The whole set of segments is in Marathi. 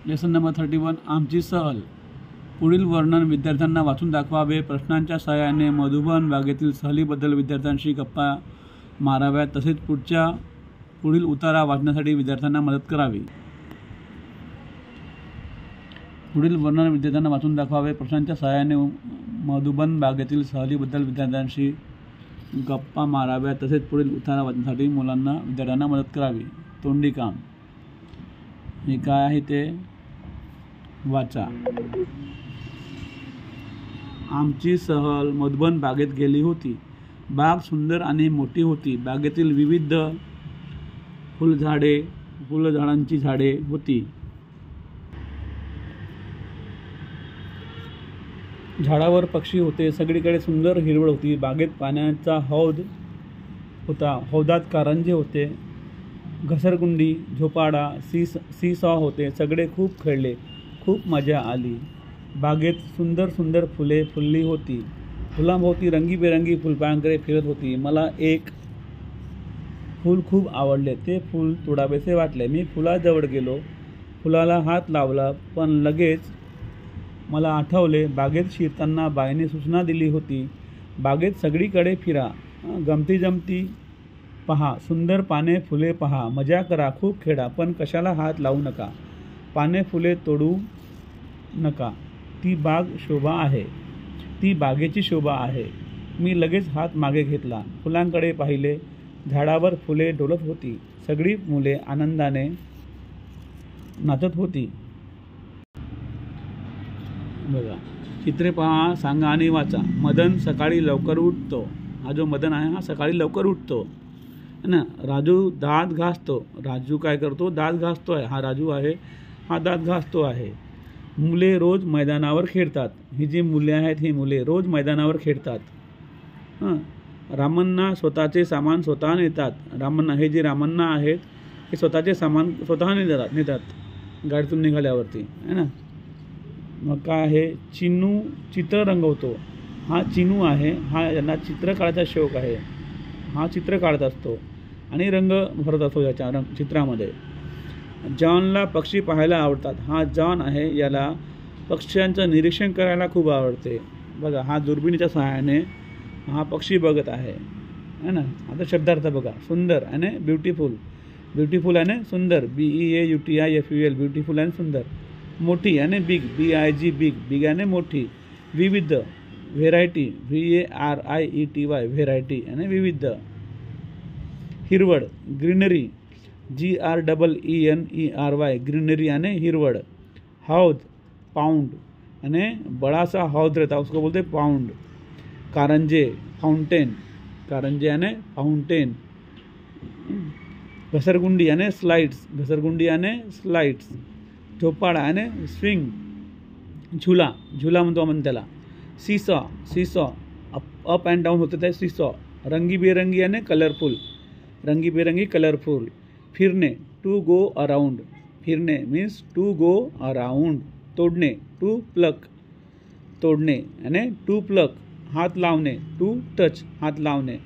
लेसन नंबर 31 आमची सहल। पुढील वर्णन विद्यार्थ्यांना वाचून दाखवावे। प्रश्नांच्या सहाय्याने मधुबन बागेतील सहलीबद्दल विद्यार्थ्यांशी गप्पा माराव्यात, तसेच पुढील उतारा वाचण्यासाठी विद्यार्थ्यांना मदत करावी। पुढील वर्णन विद्यार्थ्यांना वाचून दाखवावे। प्रश्नांच्या सहाय्याने मधुबन बागेतील सहलीबद्दल विद्यार्थ्यांशी गप्पा माराव्यात, तसेच पुढील उतारा वाचण्यासाठी विद्यार्थ्यांना मदत करावी। तोंडी काम हे काय आहे ते वाचा। आमची सहल मधुबन बागेत गेली होती। बाग सुंदर आणि मोठी होती। बागेतील विविध फुलझाडांची झाडे होती। झाडावर पक्षी होते। सगळीकडे सुंदर हिरवळ होती। बागेत पाण्याचा हौद होता। हौदात कारंजे होते। घसरगुंडी, झोपाळा, सीसॉ होते। सगळे खूप खेळले, खूप मजा आली। बागेत सुंदर सुंदर फुले फुलली होती। फुलांभोवती रंगीबेरंगी फुलपाखरे फिरत होती। मला एक फूल खूप आवडले। ते फूल तोडावेसे वाटले। मी फुलाजवळ गेलो, फुलाला हात लावला, पण लगेच मला आठवले बागेत शिरताना बाईने सूचना दिली होती, बागेत सगळीकडे फिरा, गमती पहा, सुंदर पाने फुले पहा, मजा करा, खूप खेळा, पण कशाला हात लावू नका, पाने फुले तोडू नका, ती बाग शोभा आहे, ती बागेची शोभा आहे। मी लगेच हात मागे घेतला, फुलांकडे पाहिले, झाडावर फुले डोलत होती, सगळी मुले आनंदाने नाचत होती। बघा, चित्रे पहा, सांगा आणि वाचा। मदन सकाळी लवकर उठतो। हा जो मदन आहे हा सकाळी लवकर उठतो है ना। राजू दात घासतो। राजू काय करतो? दात घासतो आहे। हा राजू आहे, हा दात घासतो आहे। मुले रोज मैदानावर खेळतात। ही जी मुले आहेत ही मुले रोज मैदानावर खेळतात। रामण्णा स्वतःचे सामान स्वतः नेतात। रामण्णा हे जे रामण्णा आहेत हे स्वतःचे सामान स्वतः नेतात गाडीतून निघाल्यावरती है ना। मग काय आहे? चिनू चित्र रंगवतो। हा चिनू आहे, हा यांना चित्र काढायचा शौक आहे। हा चित्र काढत असतो आणि रंग भरत असतो याच्या चित्रामध्ये। जॉनला पक्षी पाहायला आवडतात। हा जॉन आहे, याला पक्ष्यांचं निरीक्षण करायला खूप आवडते। बघा, हा दुर्बिणीच्या सहाय्याने हा पक्षी बघत आहे है ना। आता शब्दार्थ बघा, सुंदर आणि ब्युटिफुल। ब्युटिफुल आणि सुंदर, BEAUTIFUL, ब्युटिफुल आणि सुंदर। मोठी आणि बिग, BIG बिग, बिग आणि मोठी। विविध, व्हेरायटी, VARIETY, व्हेरायटी आणि विविध। हिरवळ, ग्रीनरी, GREENERY, ग्रीनरी आणि हिरवळ। हौद, पाउंड आणि बड़ासा हौद रहता उसको बोलते पाउंड। कारंजे, फाउंटेन, कारंजे आणि फाउंटेन। घसरगुंडी आणि स्लाइड्स, घसरगुंडी आणि स्लाइड्स। झोपाळा आणि स्विंग, झुला, झुला म्हणतो आपण त्याला। Seesaw, seesaw, up and down होते ते सीसॉ। रंगीबेरंगी आणि कलरफुल, रंगीबेरंगी कलरफुल। फिरणे, टू गो अराउंड, फिरणे मीन्स टू गो अराउंड। तोडणे, टू प्लक, तोडणे आणि टू प्लक। हात लावणे, टू टच, हात लावणे।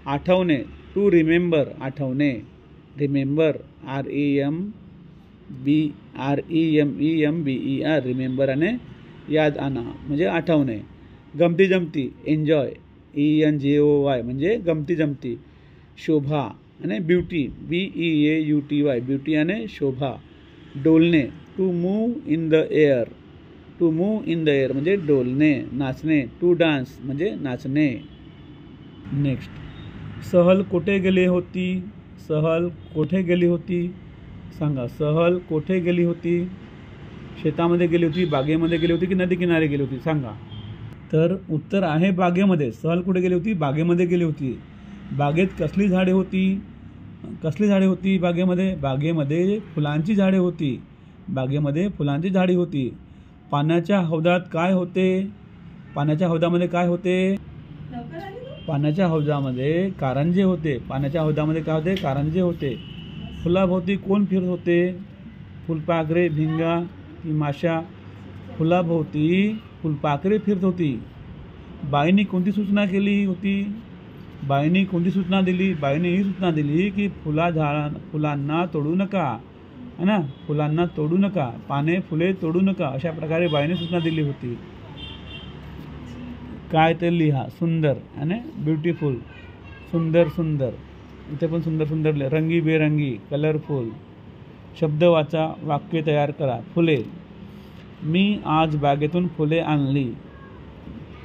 आठवणे, टू रिमेंबर, आठवणे, रिमेंबर, REMEMBER, रिमेंबर आणि याद आणा म्हणजे आठवणे। गमती जमती, एन्जॉय, ENJOY म्हणजे गमती जमती। शोभा आणि ब्युटी, BEAUTY, ब्युटी आणि शोभा। डोलणे, to move in the air, to move in the air म्हणजे डोलणे। नाचणे, टू डान्स म्हणजे नाचणे। नेक्स्ट, सहल कुठे गेली होती? सहल कुठे गेली होती सांगा। सहल कुठे गेली होती? शेतामध्ये गेली होती, बागेमध्ये गेली होती की नदी किनारे गेली होती सांगा। तर उत्तर आहे बागेमध्ये। सहल कुठे गेली होती? बागेमध्ये गेली होती। बागेत कसली झाडे होती? कसली झाडे होती बागेमध्ये? बागेमध्ये फुलांची झाडे होती। बागेमध्ये फुलांची झाडी होती। पाण्याच्या हौदात काय होते? पाण्याच्या हौदामध्ये काय होते? पाण्याच्या हौदामध्ये कारंजे होते। पाण्याच्या हौदामध्ये काय होते? कारंजे होते। फुलाभोवती कोण फिरत होते? फुलपाखरे, भिंगा की माशा? फुलाभोवती फुलपाखरे फिरत होती। बाईंनी कोणती सूचना केली होती? बाईंनी कोणती सूचना दिली? बाईंनी ही सूचना दिली की फुलांना तोडू नका, है ना. फुलांना तोडू नका, पाने फुले तोडू नका, अशा प्रकारे बाईने सूचना दिली होती. काय ते लिहा. सुंदर आणि ब्युटिफुल. सुंदर सुंदर, इथे पण सुंदर सुंदर लिहा. रंगीबेरंगी, कलरफुल. शब्द वाचा, वाक्य तयार करा. फुले. मी आज बागेतून फुले आणली,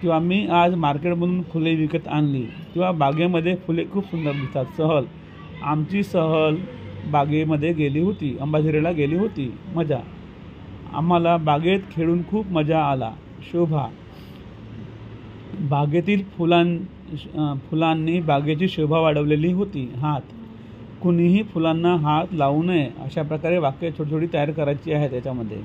किंवा मी आज मार्केटमधून फुले विकत आणली, किंवा बागेमध्ये फुले खूप सुंदर दिसतात. सहल. आमची सहल बागेमध्ये गेली होती, अंबाझरीला गेली होती. मजा. आम्हाला बागेत खेळून खूप मजा आला. शोभा. बागेतील फुलांनी बागेची शोभा वाढवलेली होती. हात. कुणीही फुलांना हात लावू नये. अशा प्रकारे वाक्य छोटी छोटी तयार करायची आहेत याच्यामध्ये.